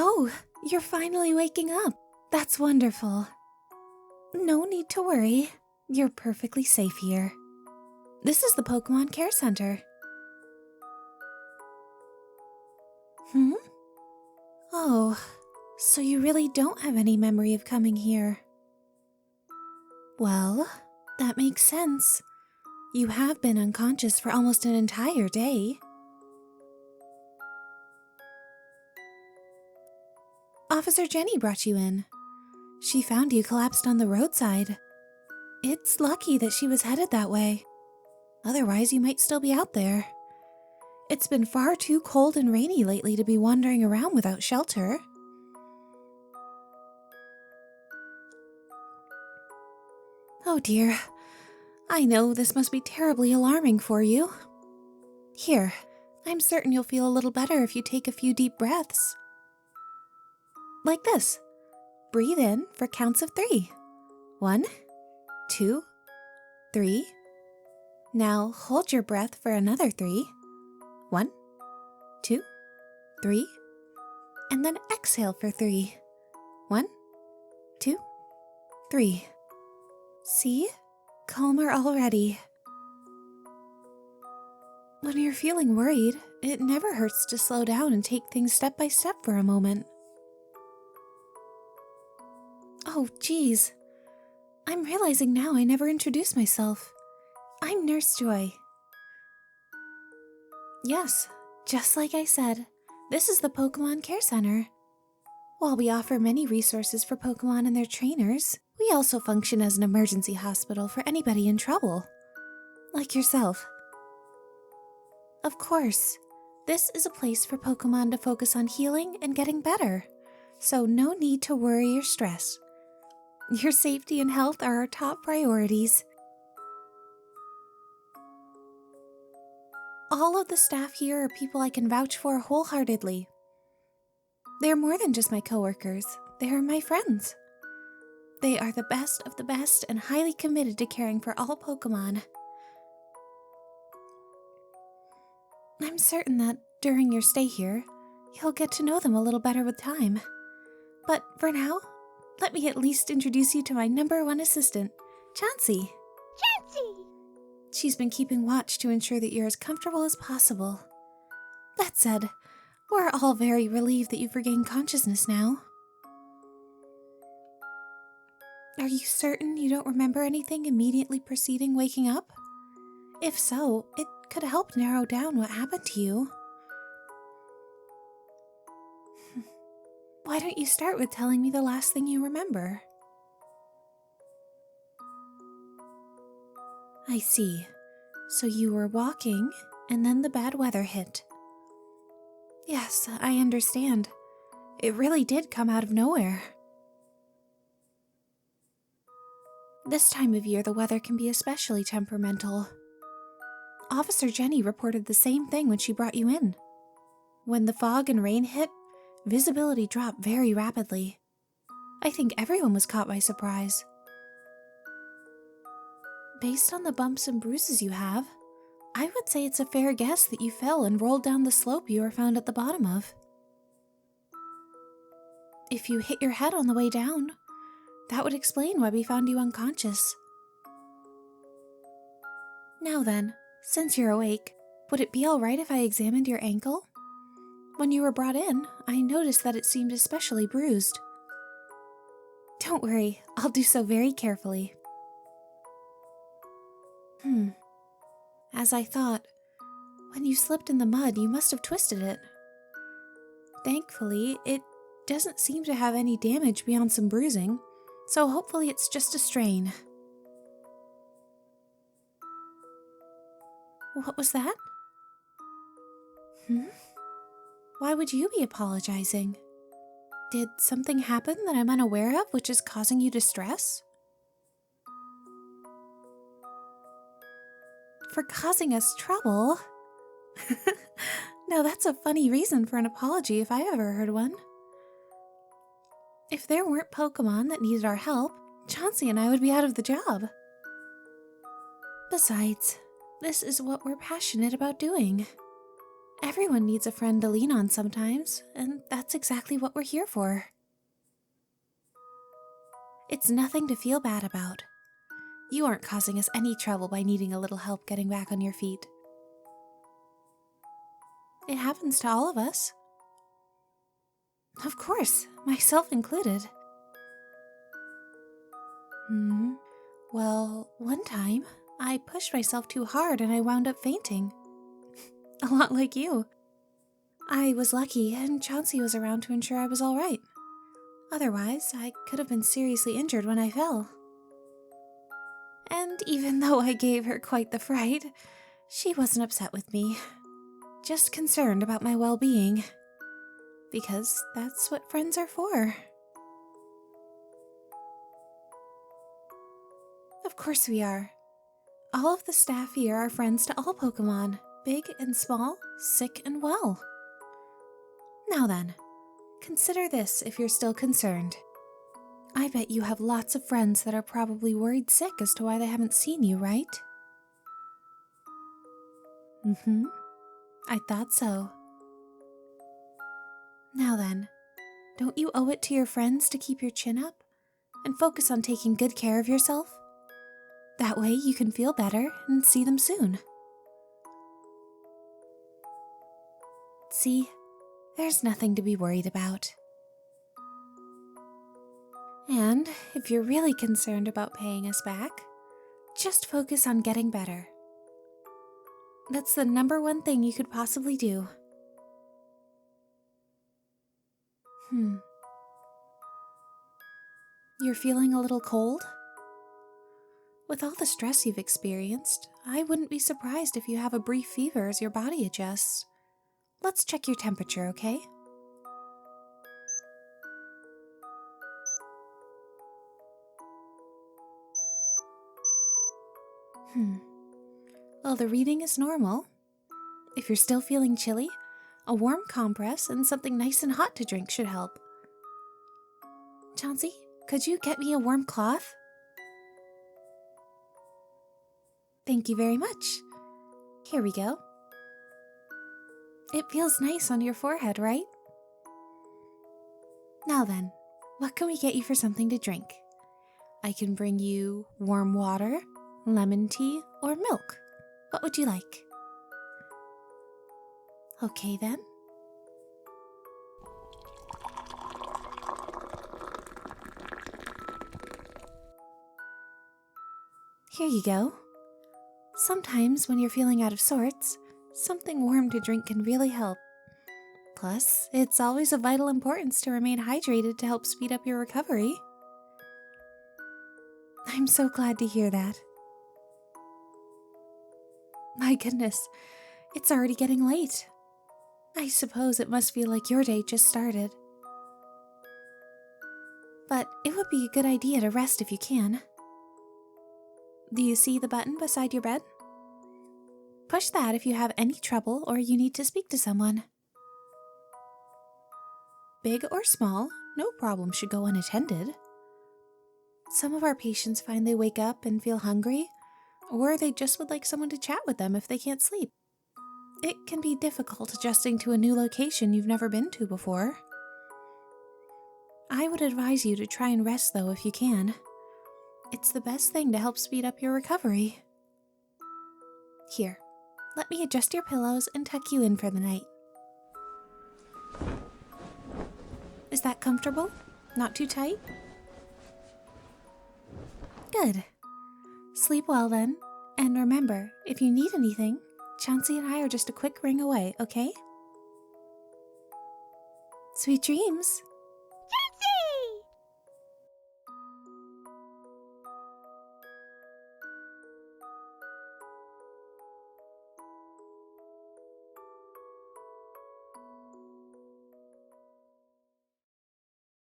Oh, you're finally waking up. That's wonderful. No need to worry. You're perfectly safe here. This is the Pokémon Care Center. Oh, so you really don't have any memory of coming here. Well, that makes sense. You have been unconscious for almost an entire day. Officer Jenny brought you in. She found you collapsed on the roadside. It's lucky that she was headed that way. Otherwise, you might still be out there. It's been far too cold and rainy lately to be wandering around without shelter. Oh dear. I know this must be terribly alarming for you. Here, I'm certain you'll feel a little better if you take a few deep breaths. Like this. Breathe in for counts of 3. 1, 2, 3. Now hold your breath for another 3. 1, 2, 3. And then exhale for 3. 1, 2, 3. See? Calmer already. When you're feeling worried, it never hurts to slow down and take things step by step for a moment. Oh, geez. I'm realizing now I never introduced myself. I'm Nurse Joy. Yes, just like I said, this is the Pokémon Care Center. While we offer many resources for Pokémon and their trainers, we also function as an emergency hospital for anybody in trouble. Like yourself. Of course, this is a place for Pokémon to focus on healing and getting better, so no need to worry or stress. Your safety and health are our top priorities. All of the staff here are people I can vouch for wholeheartedly. They're more than just my coworkers, they're my friends. They are the best of the best and highly committed to caring for all Pokémon. I'm certain that during your stay here, you'll get to know them a little better with time. But for now, let me at least introduce you to my #1 assistant, Chansey. Chansey! She's been keeping watch to ensure that you're as comfortable as possible. That said, we're all very relieved that you've regained consciousness now. Are you certain you don't remember anything immediately preceding waking up? If so, it could help narrow down what happened to you. Why don't you start with telling me the last thing you remember? I see. So you were walking, and then the bad weather hit. Yes, I understand. It really did come out of nowhere. This time of year, the weather can be especially temperamental. Officer Jenny reported the same thing when she brought you in. When the fog and rain hit, visibility dropped very rapidly. I think everyone was caught by surprise. Based on the bumps and bruises you have, I would say it's a fair guess that you fell and rolled down the slope you were found at the bottom of. If you hit your head on the way down, that would explain why we found you unconscious. Now then, since you're awake, would it be alright if I examined your ankle? When you were brought in, I noticed that it seemed especially bruised. Don't worry, I'll do so very carefully. As I thought, when you slipped in the mud, you must have twisted it. Thankfully, it doesn't seem to have any damage beyond some bruising, so hopefully it's just a strain. What was that? Why would you be apologizing? Did something happen that I'm unaware of which is causing you distress? For causing us trouble? Now that's a funny reason for an apology if I ever heard one. If there weren't Pokémon that needed our help, Chansey and I would be out of the job. Besides, this is what we're passionate about doing. Everyone needs a friend to lean on sometimes, and that's exactly what we're here for. It's nothing to feel bad about. You aren't causing us any trouble by needing a little help getting back on your feet. It happens to all of us. Of course, myself included. Well, one time, I pushed myself too hard and I wound up fainting. A lot like you. I was lucky and Chansey was around to ensure I was alright. Otherwise, I could have been seriously injured when I fell. And even though I gave her quite the fright, she wasn't upset with me. Just concerned about my well-being. Because that's what friends are for. Of course we are. All of the staff here are friends to all Pokémon, big and small, sick and well. Now then, consider this if you're still concerned. I bet you have lots of friends that are probably worried sick as to why they haven't seen you, right? I thought so. Now then, don't you owe it to your friends to keep your chin up and focus on taking good care of yourself? That way you can feel better and see them soon. See, there's nothing to be worried about. And if you're really concerned about paying us back, just focus on getting better. That's the #1 thing you could possibly do. You're feeling a little cold? With all the stress you've experienced, I wouldn't be surprised if you have a brief fever as your body adjusts. Let's check your temperature, okay? Well, the reading is normal. If you're still feeling chilly, a warm compress and something nice and hot to drink should help. Chansey, could you get me a warm cloth? Thank you very much. Here we go. It feels nice on your forehead, right? Now then, what can we get you for something to drink? I can bring you warm water, lemon tea, or milk. What would you like? Okay then. Here you go. Sometimes when you're feeling out of sorts, something warm to drink can really help. Plus, it's always of vital importance to remain hydrated to help speed up your recovery. I'm so glad to hear that. My goodness, it's already getting late. I suppose it must feel like your day just started. But it would be a good idea to rest if you can. Do you see the button beside your bed? Push that if you have any trouble or you need to speak to someone. Big or small, no problem should go unattended. Some of our patients find they wake up and feel hungry, or they just would like someone to chat with them if they can't sleep. It can be difficult adjusting to a new location you've never been to before. I would advise you to try and rest though if you can. It's the best thing to help speed up your recovery. Here, let me adjust your pillows and tuck you in for the night. Is that comfortable? Not too tight? Good. Sleep well then, and remember, if you need anything, Chansey and I are just a quick ring away, okay? Sweet dreams!